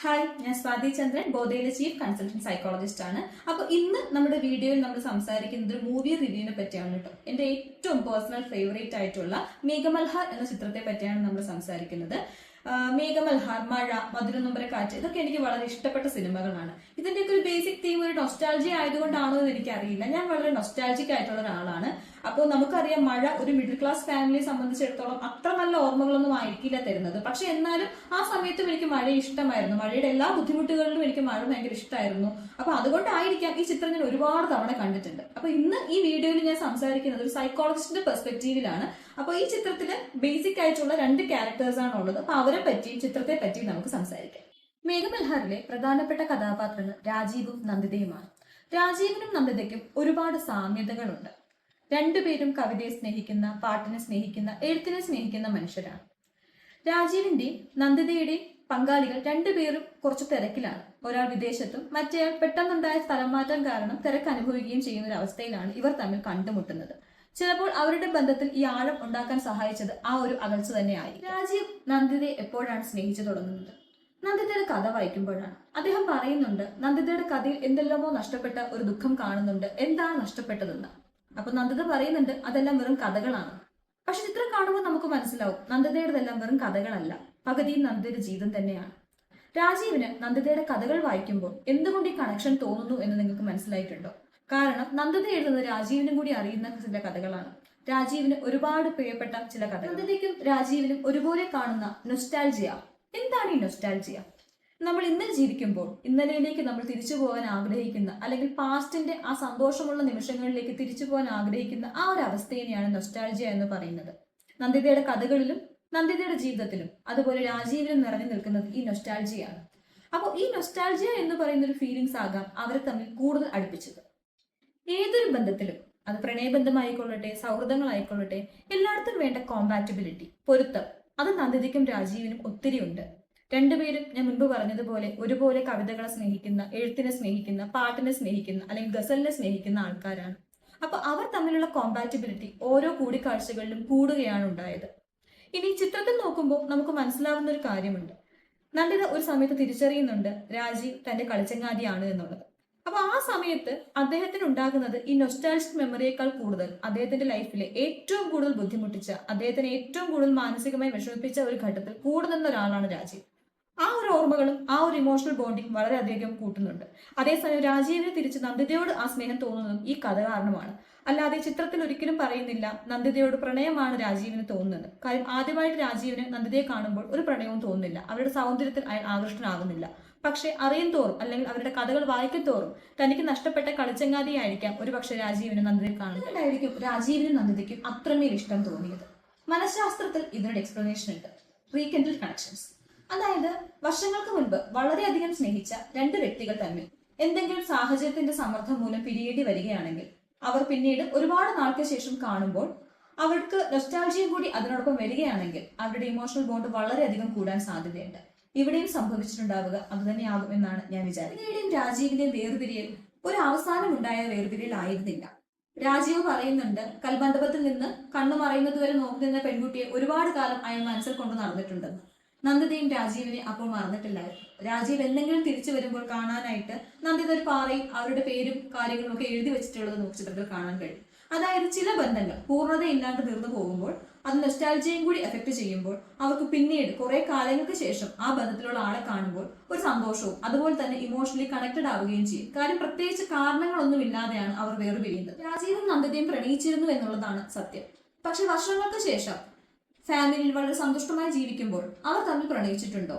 Hi, ഞാൻ സ്വാതി ചന്ദ്രൻ, ബോധയിലെ chief consultant psychologist ആണ്. അപ്പൊ ഇന്ന് നമ്മുടെ വീഡിയോയിൽ നമ്മൾ സംസാരിക്കുന്നത് ഒരു മൂവി റിവ്യൂവിനെ പറ്റിയാണ് കേട്ടോ. എന്റെ ഏറ്റവും പേഴ്സണൽ ഫേവറേറ്റ് ആയിട്ടുള്ള മേഘമൽഹാർ എന്ന ചിത്രത്തെ പറ്റിയാണ് നമ്മൾ സംസാരിക്കുന്നത്. മേഘമൽഹാർ, മഴ, മധുരനൊമ്പരക്കാറ്റ് ഇതൊക്കെ എനിക്ക് വളരെ ഇഷ്ടപ്പെട്ട സിനിമകളാണ്. ഇതിന്റെയൊക്കെ ഒരു ബേസിക് തീം ഒരു നൊസ്റ്റാൾജി ആയതുകൊണ്ടാണോ എന്ന് എനിക്കറിയില്ല. ഞാൻ വളരെ നൊസ്റ്റാൾജിക് ആയിട്ടുള്ള ഒരാളാണ്. അപ്പോൾ നമുക്കറിയാം, മഴ ഒരു മിഡിൽ ക്ലാസ് ഫാമിലിയെ സംബന്ധിച്ചിടത്തോളം അത്ര നല്ല ഓർമ്മകളൊന്നും ആയിരിക്കില്ല തരുന്നത്. പക്ഷെ എന്നാലും ആ സമയത്തും എനിക്ക് മഴ ഇഷ്ടമായിരുന്നു. മഴയുടെ എല്ലാ ബുദ്ധിമുട്ടുകളിലും എനിക്ക് മഴ ഭയങ്കര ഇഷ്ടമായിരുന്നു. അപ്പൊ അതുകൊണ്ടായിരിക്കാം ഈ ചിത്രം ഞാൻ ഒരുപാട് തവണ കണ്ടിട്ടുണ്ട്. അപ്പൊ ഇന്ന് ഈ വീഡിയോയിൽ ഞാൻ സംസാരിക്കുന്നത് ഒരു സൈക്കോളജിസ്റ്റിന്റെ പെർസ്പെക്റ്റീവിലാണ്. അപ്പൊ ഈ ചിത്രത്തില് ബേസിക് ആയിട്ടുള്ള രണ്ട് ക്യാരക്ടേഴ്സ് ആണ് ഉള്ളത്. അപ്പൊ അവരെ പറ്റിയും ചിത്രത്തെ പറ്റിയും നമുക്ക് സംസാരിക്കാം. മേഘമൽഹാറിലെ പ്രധാനപ്പെട്ട കഥാപാത്രങ്ങൾ രാജീവും നന്ദിതയുമാണ്. രാജീവിനും നന്ദിതയ്ക്കും ഒരുപാട് സാമ്യതകളുണ്ട്. രണ്ടുപേരും കവിതയെ സ്നേഹിക്കുന്ന, പാട്ടിനെ സ്നേഹിക്കുന്ന, എഴുത്തിനെ സ്നേഹിക്കുന്ന മനുഷ്യരാണ്. രാജീവിന്റെയും നന്ദിതയുടെയും പങ്കാളികൾ രണ്ടുപേരും കുറച്ച് തിരക്കിലാണ്. ഒരാൾ വിദേശത്തും മറ്റേയാൾ പെട്ടെന്നുണ്ടായ സ്ഥലം മാറ്റം കാരണം തിരക്ക് അനുഭവിക്കുകയും ചെയ്യുന്ന ഒരു അവസ്ഥയിലാണ് ഇവർ തമ്മിൽ കണ്ടുമുട്ടുന്നത്. ചിലപ്പോൾ അവരുടെ ബന്ധത്തിൽ ഈ ആഴം ഉണ്ടാക്കാൻ സഹായിച്ചത് ആ ഒരു അകൽച്ച തന്നെയായി. രാജീവ് നന്ദിതയെ എപ്പോഴാണ് സ്നേഹിച്ചു തുടങ്ങുന്നത്? നന്ദിതയുടെ കഥ വായിക്കുമ്പോഴാണ്. അദ്ദേഹം പറയുന്നുണ്ട്, നന്ദിതയുടെ കഥയിൽ എന്തെല്ലാമോ നഷ്ടപ്പെട്ട ഒരു ദുഃഖം കാണുന്നുണ്ട്, എന്താണ് നഷ്ടപ്പെട്ടതെന്ന്. അപ്പൊ നന്ദിത പറയുന്നുണ്ട്, അതെല്ലാം വെറും കഥകളാണ്. പക്ഷെ ചിത്രം കാണുമ്പോൾ നമുക്ക് മനസ്സിലാവും, നന്ദിതയുടെതെല്ലാം വെറും കഥകളല്ല, പകുതിയും നന്ദിതയുടെ ജീവിതം തന്നെയാണ്. രാജീവിന് നന്ദിതയുടെ കഥകൾ വായിക്കുമ്പോൾ എന്തുകൊണ്ട് ഈ കണക്ഷൻ തോന്നുന്നു എന്ന് നിങ്ങൾക്ക് മനസ്സിലായിട്ടുണ്ടോ? കാരണം നന്ദിത എഴുതുന്നത് രാജീവിനും കൂടി അറിയുന്ന ചില കഥകളാണ്. രാജീവിന് ഒരുപാട് പ്രിയപ്പെട്ട ചില കഥകൾ. നന്ദിതയ്ക്കും രാജീവിനും ഒരുപോലെ കാണുന്ന നൊസ്റ്റാൾജിയ. എന്താണ് ഈ നൊസ്റ്റാൾജിയ? നമ്മൾ ഇന്നലെ ജീവിക്കുമ്പോൾ ഇന്നലെയിലേക്ക് നമ്മൾ തിരിച്ചു പോകാൻ ആഗ്രഹിക്കുന്ന, അല്ലെങ്കിൽ പാസ്റ്റിന്റെ ആ സന്തോഷമുള്ള നിമിഷങ്ങളിലേക്ക് തിരിച്ചു പോകാൻ ആഗ്രഹിക്കുന്ന ആ ഒരു അവസ്ഥയെയാണ് നൊസ്റ്റാൾജിയ എന്ന് പറയുന്നത്. നന്ദിതയുടെ കഥകളിലും നന്ദിതയുടെ ജീവിതത്തിലും അതുപോലെ രാജീവിനും നിറഞ്ഞു നിൽക്കുന്നത് ഈ നൊസ്റ്റാൾജിയാണ്. അപ്പോൾ ഈ നൊസ്റ്റാൾജിയ എന്ന് പറയുന്ന ഒരു ഫീലിങ്സ് ആകാം അവരെ തമ്മിൽ കൂടുതൽ അടുപ്പിച്ചത്. ഏതൊരു ബന്ധത്തിലും, അത് പ്രണയബന്ധമായിക്കൊള്ളട്ടെ, സൗഹൃദങ്ങളായിക്കൊള്ളട്ടെ, എല്ലായിടത്തും വേണ്ട കോമ്പാറ്റബിലിറ്റി, പൊരുത്തം, അത് നന്ദിതയ്ക്കും രാജീവിനും ഒത്തിരി ഉണ്ട്. രണ്ടുപേരും ഞാൻ മുൻപ് പറഞ്ഞതുപോലെ ഒരുപോലെ കവിതകളെ സ്നേഹിക്കുന്ന, എഴുത്തിനെ സ്നേഹിക്കുന്ന, പാട്ടിനെ സ്നേഹിക്കുന്ന, അല്ലെങ്കിൽ ഗസലിനെ സ്നേഹിക്കുന്ന ആൾക്കാരാണ്. അപ്പൊ അവർ തമ്മിലുള്ള കോമ്പാറ്റബിലിറ്റി ഓരോ കൂടിക്കാഴ്ചകളിലും കൂടുകയാണ് ഉണ്ടായത്. ഇനി ചിത്രത്തിൽ നോക്കുമ്പോൾ നമുക്ക് മനസ്സിലാവുന്ന ഒരു കാര്യമുണ്ട്. നന്ദിത ഒരു സമയത്ത് തിരിച്ചറിയുന്നുണ്ട് രാജീവ് തന്റെ കളിച്ചങ്ങാതിയാണ് എന്നുള്ളത്. അപ്പൊ ആ സമയത്ത് അദ്ദേഹത്തിന് ഉണ്ടാകുന്നത് ഈ നൊസ്റ്റാൾജിക് മെമ്മറിയേക്കാൾ കൂടുതൽ അദ്ദേഹത്തിന്റെ ലൈഫിലെ ഏറ്റവും കൂടുതൽ ബുദ്ധിമുട്ടിച്ച, അദ്ദേഹത്തിന് ഏറ്റവും കൂടുതൽ മാനസികമായി വിഷമിപ്പിച്ച ഒരു ഘട്ടത്തിൽ കൂടെ നിന്ന ഒരാളാണ് രാജീവ്. ആ ഒരു ഓർമ്മകളും ആ ഒരു ഇമോഷണൽ ബോണ്ടിങ് വളരെയധികം കൂട്ടുന്നുണ്ട്. അതേസമയം രാജീവിന് തിരിച്ച് നന്ദിതയോട് ആ സ്നേഹം തോന്നുന്നതും ഈ കഥ കാരണമാണ്. അല്ലാതെ ചിത്രത്തിൽ ഒരിക്കലും പറയുന്നില്ല നന്ദിതയോട് പ്രണയമാണ് രാജീവിന് തോന്നുന്നത്. കാര്യം ആദ്യമായിട്ട് രാജീവിന് നന്ദിതയെ കാണുമ്പോൾ ഒരു പ്രണയവും തോന്നുന്നില്ല, അവരുടെ സൗന്ദര്യത്തിൽ അയാൾ ആകൃഷ്ടനാകുന്നില്ല. പക്ഷെ അറിയും തോറും, അല്ലെങ്കിൽ അവരുടെ കഥകൾ വായിക്കും തോറും തനിക്ക് നഷ്ടപ്പെട്ട കളിച്ചങ്ങാതിയായിരിക്കാം ഒരു പക്ഷെ രാജീവിന് നന്ദിതയെ കാണുന്നതായിരിക്കും രാജീവിനും നന്ദിതയ്ക്കും അത്രമേൽ ഇഷ്ടം തോന്നിയത്. മനഃശാസ്ത്രത്തിൽ ഇതിനൊരു എക്സ്പ്ലനേഷൻ ഉണ്ട്, റീകൻഡിൽ കണക്ഷൻസ്. അതായത് വർഷങ്ങൾക്ക് മുൻപ് വളരെയധികം സ്നേഹിച്ച രണ്ട് വ്യക്തികൾ തമ്മിൽ എന്തെങ്കിലും സാഹചര്യത്തിന്റെ സമ്മർദ്ദം മൂലം പിരിയേണ്ടി വരികയാണെങ്കിൽ അവർ പിന്നീട് ഒരുപാട് നാൾക്ക് ശേഷം കാണുമ്പോൾ അവർക്ക് നൊസ്റ്റാൾജിയും കൂടി അതിനോടൊപ്പം വരികയാണെങ്കിൽ അവരുടെ ഇമോഷണൽ ബോണ്ട് വളരെയധികം കൂടാൻ സാധ്യതയുണ്ട്. ഇവിടെയും സംഭവിച്ചിട്ടുണ്ടാവുക അതുതന്നെയാകും എന്നാണ് ഞാൻ വിചാരിക്കുന്നത്. രാജീവിന്റെയും വേർപിരിയൽ ഒരു അവസാനം ഉണ്ടായ വേർപിരിയൽ ആയിരുന്നില്ല. രാജീവ് പറയുന്നുണ്ട്, കൽമണ്ഡപത്തിൽ നിന്ന് കണ്ണു മറയുന്നത് വരെ നോക്കി നിന്ന പെൺകുട്ടിയെ ഒരുപാട് കാലം അയാൾ മനസ്സിൽ കൊണ്ട് നടന്നിട്ടുണ്ടെന്ന്. നന്ദിതയും രാജീവിനെ അപ്പോൾ മറന്നിട്ടില്ലായിരുന്നു. രാജീവ് എന്തെങ്കിലും തിരിച്ചു വരുമ്പോൾ കാണാനായിട്ട് നന്ദിത ഒരു പാറയിൽ അവരുടെ പേരും കാര്യങ്ങളും ഒക്കെ എഴുതി വെച്ചിട്ടുള്ളത് നമുക്ക് ചിത്രത്തിൽ കാണാൻ കഴിയും. അതായത് ചില ബന്ധങ്ങൾ പൂർണ്ണതയില്ലാണ്ട് തീർന്നു പോകുമ്പോൾ അത് നൊസ്റ്റാൾജിയയും കൂടി എഫക്ട് ചെയ്യുമ്പോൾ അവർക്ക് പിന്നീട് കുറെ കാലങ്ങൾക്ക് ശേഷം ആ ബന്ധത്തിലുള്ള ആളെ കാണുമ്പോൾ ഒരു സന്തോഷവും അതുപോലെ തന്നെ ഇമോഷണലി കണക്റ്റഡ് ആവുകയും ചെയ്യും. കാര്യം പ്രത്യേകിച്ച് കാരണങ്ങളൊന്നും ഇല്ലാതെയാണ് അവർ വേർപിരിയുന്നത്. രാജീവും നന്ദിതയും പ്രണയിച്ചിരുന്നു എന്നുള്ളതാണ് സത്യം. പക്ഷെ വർഷങ്ങൾക്ക് ശേഷം ഫാമിലിയിൽ വളരെ സന്തുഷ്ടമായി ജീവിക്കുമ്പോൾ അവർ തമ്മിൽ പ്രണയിച്ചിട്ടുണ്ടോ?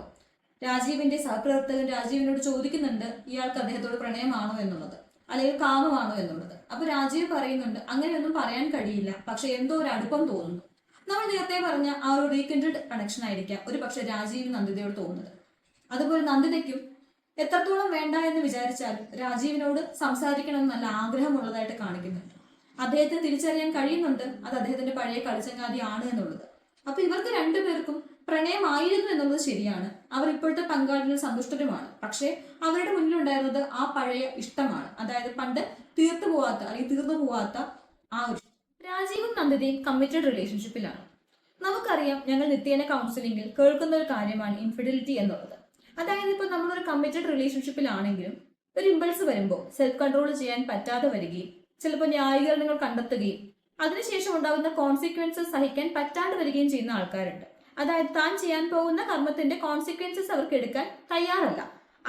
രാജീവിന്റെ സഹപ്രവർത്തകൻ രാജീവിനോട് ചോദിക്കുന്നുണ്ട് ഇയാൾക്ക് അദ്ദേഹത്തോട് പ്രണയമാണോ എന്നുള്ളത്, അല്ലെങ്കിൽ കാമമാണോ എന്നുള്ളത്. അപ്പൊ രാജീവ് പറയുന്നുണ്ട്, അങ്ങനെയൊന്നും പറയാൻ കഴിയില്ല, പക്ഷെ എന്തോ ഒരു അടുപ്പം തോന്നുന്നു. നമ്മൾ നേരത്തെ പറഞ്ഞ ആ ഒരു റീകൻഡിൽഡ് കണക്ഷൻ ആയിരിക്കാം ഒരു പക്ഷെ രാജീവിന് നന്ദിതയോട് തോന്നുന്നത്. അതുപോലെ നന്ദിതയ്ക്കും എത്രത്തോളം വേണ്ട എന്ന് വിചാരിച്ചാലും രാജീവിനോട് സംസാരിക്കണം നല്ല ആഗ്രഹമുള്ളതായിട്ട് കാണിക്കുന്നുണ്ട്. അദ്ദേഹത്തിന് തിരിച്ചറിയാൻ കഴിയുന്നുണ്ട് അത് അദ്ദേഹത്തിന്റെ പഴയ കളിച്ചങ്ങാതി ആണ് എന്നുള്ളത്. അപ്പൊ ഇവർക്ക് രണ്ടുപേർക്കും പ്രണയമായിരുന്നു എന്നുള്ളത് ശരിയാണ്. അവർ ഇപ്പോഴത്തെ പങ്കാളികൾ സന്തുഷ്ടരുമാണ്. പക്ഷെ അവരുടെ മുന്നിലുണ്ടായിരുന്നത് ആ പഴയ ഇഷ്ടമാണ്. അതായത് പണ്ട് തീർത്തു പോവാത്ത, അല്ലെങ്കിൽ തീർന്നു പോവാത്ത ആ ഒരു. രാജീവും നന്ദിതയും കമ്മിറ്റഡ് റിലേഷൻഷിപ്പിലാണ്. നമുക്കറിയാം, ഞങ്ങൾ നിത്യേന കൗൺസിലിംഗിൽ കേൾക്കുന്ന ഒരു കാര്യമാണ് ഇൻഫിഡിലിറ്റി എന്നുള്ളത്. അതായത് ഇപ്പൊ നമ്മളൊരു നിങ്ങളൊരു കമ്മിറ്റഡ് റിലേഷൻഷിപ്പിലാണെങ്കിലും ഒരു ഇമ്പൾസ് വരുമ്പോൾ സെൽഫ് കൺട്രോൾ ചെയ്യാൻ പറ്റാതെ വരികയും ചിലപ്പോൾ ന്യായീകരണങ്ങൾ കണ്ടെത്തുകയും അതിനുശേഷം ഉണ്ടാകുന്ന കോൺസിക്വൻസസ് സഹിക്കാൻ പറ്റാതെ വരികയും ചെയ്യുന്ന ആൾക്കാരുണ്ട്. അതായത് താൻ ചെയ്യാൻ പോകുന്ന കർമ്മത്തിന്റെ കോൺസിക്വൻസസ് അവർക്ക് എടുക്കാൻ തയ്യാറല്ല.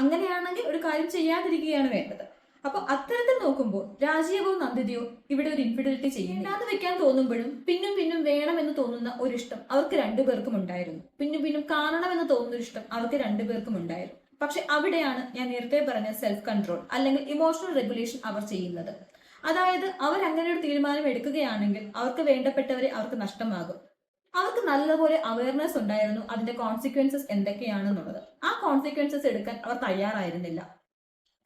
അങ്ങനെയാണെങ്കിൽ ഒരു കാര്യം ചെയ്യാതിരിക്കുകയാണ് വേണ്ടത്. അപ്പൊ അത്തരത്തിൽ നോക്കുമ്പോൾ രാജീവോ നന്ദിതയോ ഇവിടെ ഒരു ഇൻഫിഡിലിറ്റി ചെയ്യാതെ വെക്കാൻ തോന്നുമ്പോഴും പിന്നും പിന്നും വേണമെന്ന് തോന്നുന്ന ഒരു ഇഷ്ടം അവർക്ക് രണ്ടുപേർക്കും ഉണ്ടായിരുന്നു. പിന്നും പിന്നും കാണണമെന്ന് തോന്നുന്ന ഒരു ഇഷ്ടം അവർക്ക് രണ്ടുപേർക്കും ഉണ്ടായിരുന്നു. പക്ഷെ അവിടെയാണ് ഞാൻ നേരത്തെ പറഞ്ഞ സെൽഫ് കൺട്രോൾ അല്ലെങ്കിൽ ഇമോഷണൽ റെഗുലേഷൻ അവർ ചെയ്യുന്നത്. അതായത് അവർ അങ്ങനെ ഒരു തീരുമാനം എടുക്കുകയാണെങ്കിൽ അവർക്ക് വേണ്ടപ്പെട്ടവരെ അവർക്ക് നഷ്ടമാകും. അവർക്ക് നല്ലപോലെ അവയർനെസ് ഉണ്ടായിരുന്നു അതിന്റെ കോൺസിക്വൻസസ് എന്തൊക്കെയാണെന്നുള്ളത്. ആ കോൺസിക്വൻസസ് എടുക്കാൻ അവർ തയ്യാറായിരുന്നില്ല.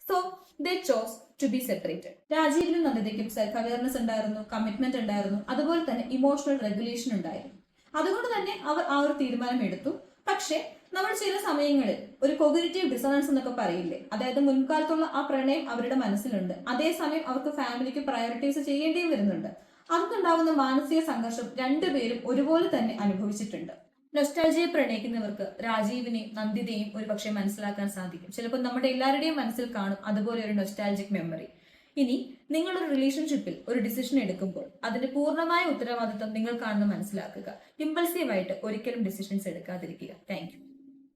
So they chose to be separated. രാജീവിനും നന്ദിതയ്ക്കും സെൽഫ് അവയർനെസ് ഉണ്ടായിരുന്നു, കമ്മിറ്റ്മെന്റ് ഉണ്ടായിരുന്നു, അതുപോലെ തന്നെ ഇമോഷണൽ റെഗുലേഷൻ ഉണ്ടായിരുന്നു. അതുകൊണ്ട് തന്നെ അവർ ആ ഒരു തീരുമാനം എടുത്തു. പക്ഷെ നമ്മൾ ചില സമയങ്ങളിൽ ഒരു കോഗ്നിറ്റീവ് ഡിസണൻസ് എന്നൊക്കെ പറയില്ലേ, അതായത് മുൻകാലത്തുള്ള ആ പ്രണയം അവരുടെ മനസ്സിലുണ്ട്, അതേസമയം അവർക്ക് ഫാമിലിക്ക് പ്രയോറിറ്റൈസ് ചെയ്യേണ്ടിയും വരുന്നുണ്ട്. അതുകൊണ്ടുണ്ടാകുന്ന മാനസിക സംഘർഷം രണ്ടുപേരും ഒരുപോലെ തന്നെ അനുഭവിച്ചിട്ടുണ്ട്. നൊസ്റ്റാൾജിയെ പ്രണയിക്കുന്നവർക്ക് രാജീവിനെയും നന്ദിതയെയും ഒരുപക്ഷെ മനസ്സിലാക്കാൻ സാധിക്കും. ചിലപ്പോൾ നമ്മുടെ എല്ലാവരുടെയും മനസ്സിൽ കാണും അതുപോലെ ഒരു നൊസ്റ്റാൾജിക് മെമ്മറി. ഇനി നിങ്ങളൊരു റിലേഷൻഷിപ്പിൽ ഒരു ഡിസിഷൻ എടുക്കുമ്പോൾ അതിന്റെ പൂർണ്ണമായ ഉത്തരവാദിത്വം നിങ്ങൾക്കാണെന്ന് മനസ്സിലാക്കുക. ഇമ്പൾസീവായിട്ട് ഒരിക്കലും ഡിസിഷൻസ് എടുക്കാതിരിക്കുക. Thank you.